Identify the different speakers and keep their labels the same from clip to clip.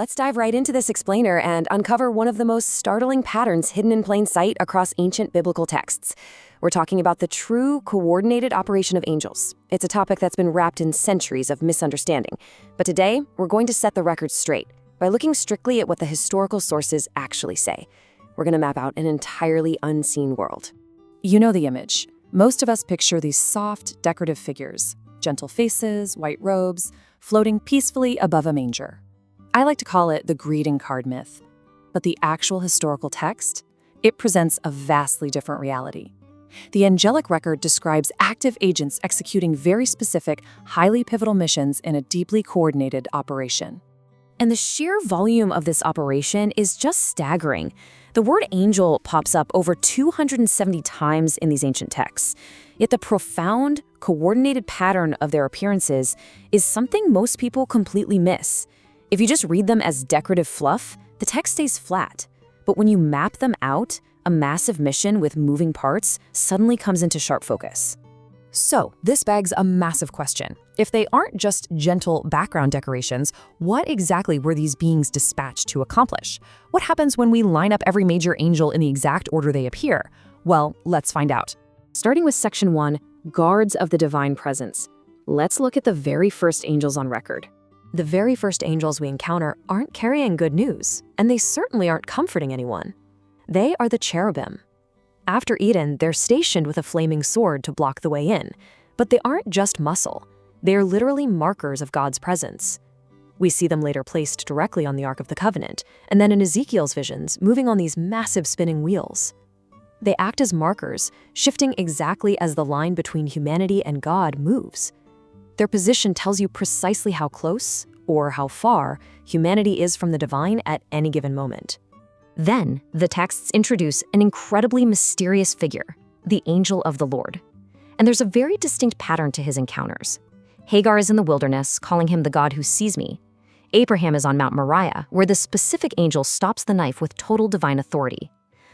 Speaker 1: let's dive right into this explainer and uncover one of the most startling patterns hidden in plain sight across ancient biblical texts. We're talking about the true coordinated operation of angels. It's a topic that's been wrapped in centuries of misunderstanding. But today, we're going to set the record straight by looking strictly at what the historical sources actually say. We're going to map out an entirely unseen world.
Speaker 2: You know the image. Most of us picture these soft, decorative figures, gentle faces, white robes, floating peacefully above a manger. I like to call it the greeting card myth. But the actual historical text, it presents a vastly different reality. The angelic record describes active agents executing very specific, highly pivotal missions in a deeply coordinated operation.
Speaker 1: And the sheer volume of this operation is just staggering. The word angel pops up over 270 times in these ancient texts. Yet the profound, coordinated pattern of their appearances is something most people completely miss. If you just read them as decorative fluff, the text stays flat. But when you map them out, a massive mission with moving parts suddenly comes into sharp focus.
Speaker 2: So, this begs a massive question. If they aren't just gentle background decorations, what exactly were these beings dispatched to accomplish? What happens when we line up every major angel in the exact order they appear? Well, let's find out.
Speaker 1: Starting with Section 1, Guards of the Divine Presence. Let's look at the very first angels on record. The very first angels we encounter aren't carrying good news, and they certainly aren't comforting anyone. They are the cherubim. After Eden, they're stationed with a flaming sword to block the way in. But they aren't just muscle. They are literally markers of God's presence. We see them later placed directly on the Ark of the Covenant, and then in Ezekiel's visions, moving on these massive spinning wheels. They act as markers, shifting exactly as the line between humanity and God moves. Their position tells you precisely how close, or how far, humanity is from the divine at any given moment. Then, the texts introduce an incredibly mysterious figure, the angel of the Lord. And there's a very distinct pattern to his encounters. Hagar is in the wilderness, calling him the God who sees me. Abraham is on Mount Moriah, where the specific angel stops the knife with total divine authority.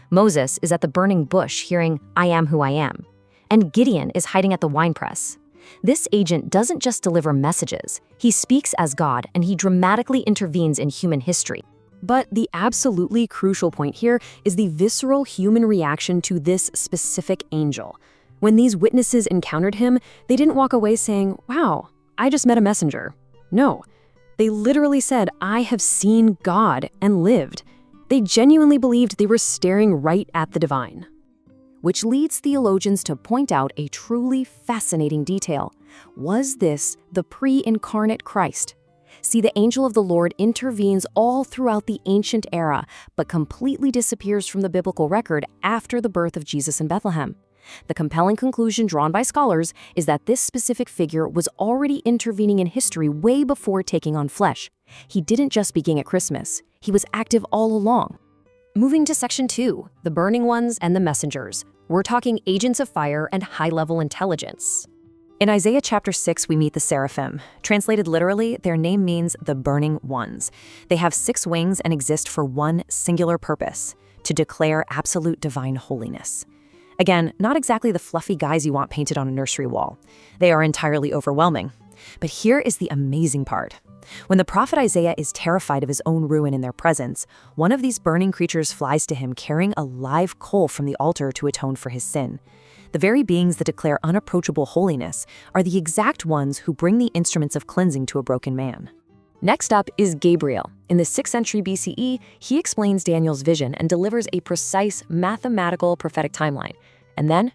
Speaker 1: Moses is at the burning bush, hearing, "I am who I am." And Gideon is hiding at the winepress. This agent doesn't just deliver messages. He speaks as God, and he dramatically intervenes in human history. But the absolutely crucial point here is the visceral human reaction to this specific angel. When these witnesses encountered him, they didn't walk away saying, "Wow, I just met a messenger." No, they literally said, "I have seen God and lived." They genuinely believed they were staring right at the divine. Which leads theologians to point out a truly fascinating detail. Was this the pre-incarnate Christ? See, the angel of the Lord intervenes all throughout the ancient era, but completely disappears from the biblical record after the birth of Jesus in Bethlehem. The compelling conclusion drawn by scholars is that this specific figure was already intervening in history way before taking on flesh. He didn't just begin at Christmas. He was active all along. Moving to Section 2, the burning ones and the messengers. We're talking agents of fire and high-level intelligence. In Isaiah chapter 6, we meet the seraphim. Translated literally, their name means the burning ones. They have 6 wings and exist for one singular purpose: to declare absolute divine holiness. Again, not exactly the fluffy guys you want painted on a nursery wall. They are entirely overwhelming. But here is the amazing part. When the prophet Isaiah is terrified of his own ruin in their presence, one of these burning creatures flies to him carrying a live coal from the altar to atone for his sin. The very beings that declare unapproachable holiness are the exact ones who bring the instruments of cleansing to a broken man. Next up is Gabriel. In the 6th century BCE, he explains Daniel's vision and delivers a precise mathematical prophetic timeline. And then,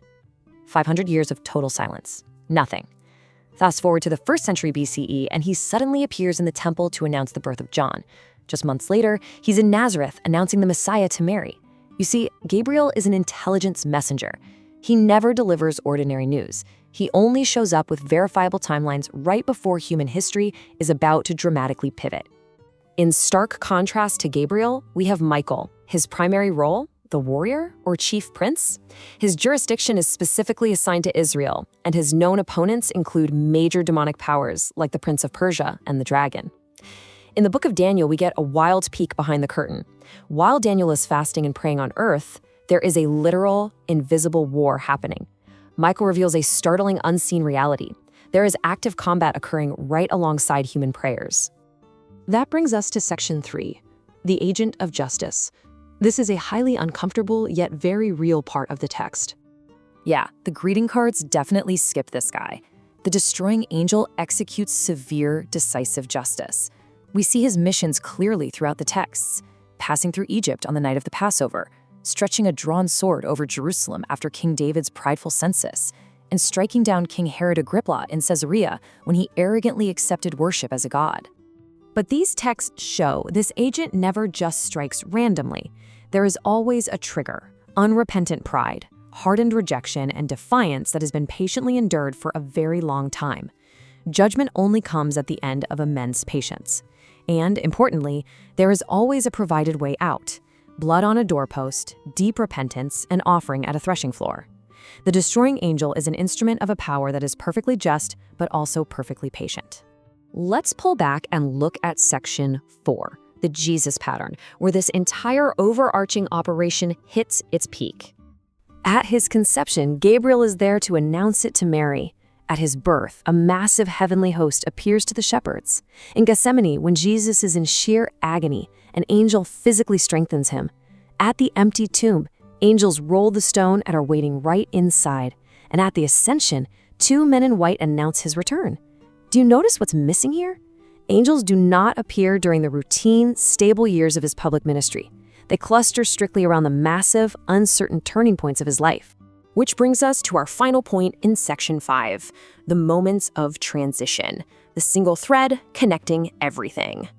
Speaker 1: 500 years of total silence. Nothing. Fast forward to the 1st century BCE, and he suddenly appears in the temple to announce the birth of John. Just months later, he's in Nazareth announcing the Messiah to Mary. You see, Gabriel is an intelligence messenger. He never delivers ordinary news. He only shows up with verifiable timelines right before human history is about to dramatically pivot. In stark contrast to Gabriel, we have Michael. His primary role? The warrior or chief prince? His jurisdiction is specifically assigned to Israel, and his known opponents include major demonic powers like the Prince of Persia and the dragon. In the book of Daniel, we get a wild peek behind the curtain. While Daniel is fasting and praying on earth, there is a literal, invisible war happening. Michael reveals a startling, unseen reality. There is active combat occurring right alongside human prayers. That brings us to Section 3, the agent of justice. This is a highly uncomfortable yet very real part of the text.
Speaker 2: Yeah, the greeting cards definitely skip this guy. The destroying angel executes severe, decisive justice. We see his missions clearly throughout the texts, passing through Egypt on the night of the Passover, stretching a drawn sword over Jerusalem after King David's prideful census, and striking down King Herod Agrippa in Caesarea when he arrogantly accepted worship as a god.
Speaker 1: But these texts show this agent never just strikes randomly. There is always a trigger, unrepentant pride, hardened rejection, and defiance that has been patiently endured for a very long time. Judgment only comes at the end of immense patience. And, importantly, there is always a provided way out: blood on a doorpost, deep repentance, and offering at a threshing floor. The destroying angel is an instrument of a power that is perfectly just, but also perfectly patient. Let's pull back and look at Section 4, the Jesus pattern, where this entire overarching operation hits its peak. At his conception, Gabriel is there to announce it to Mary. At his birth, a massive heavenly host appears to the shepherds. In Gethsemane, when Jesus is in sheer agony, an angel physically strengthens him. At the empty tomb, angels roll the stone and are waiting right inside. And at the Ascension, 2 men in white announce his return. Do you notice what's missing here? Angels do not appear during the routine, stable years of his public ministry. They cluster strictly around the massive, uncertain turning points of his life. Which brings us to our final point in Section 5, the moments of transition, the single thread connecting everything.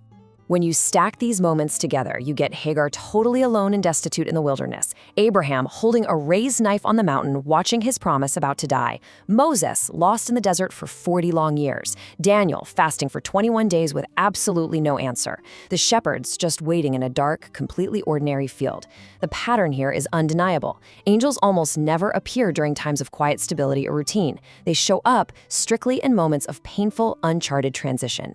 Speaker 1: When you stack these moments together, you get Hagar totally alone and destitute in the wilderness, Abraham holding a raised knife on the mountain, watching his promise about to die, Moses lost in the desert for 40 long years, Daniel fasting for 21 days with absolutely no answer, the shepherds just waiting in a dark, completely ordinary field. The pattern here is undeniable. Angels almost never appear during times of quiet stability or routine. They show up strictly in moments of painful, uncharted transition.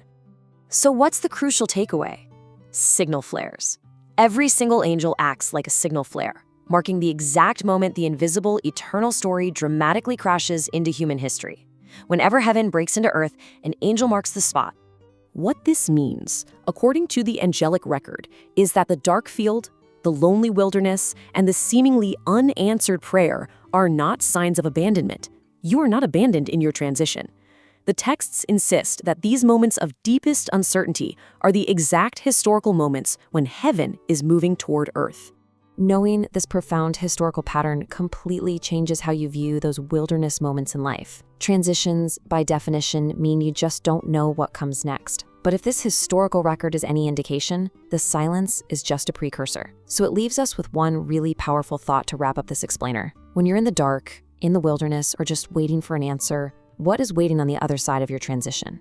Speaker 1: So what's the crucial takeaway? Signal flares. Every single angel acts like a signal flare, marking the exact moment the invisible, eternal story dramatically crashes into human history. Whenever heaven breaks into earth, an angel marks the spot. What this means, according to the angelic record, is that the dark field, the lonely wilderness, and the seemingly unanswered prayer are not signs of abandonment. You are not abandoned in your transition. The texts insist that these moments of deepest uncertainty are the exact historical moments when heaven is moving toward earth. Knowing this profound historical pattern completely changes how you view those wilderness moments in life. Transitions, by definition, mean you just don't know what comes next. But if this historical record is any indication, the silence is just a precursor. So it leaves us with one really powerful thought to wrap up this explainer. When you're in the dark, in the wilderness, or just waiting for an answer, what is waiting on the other side of your transition?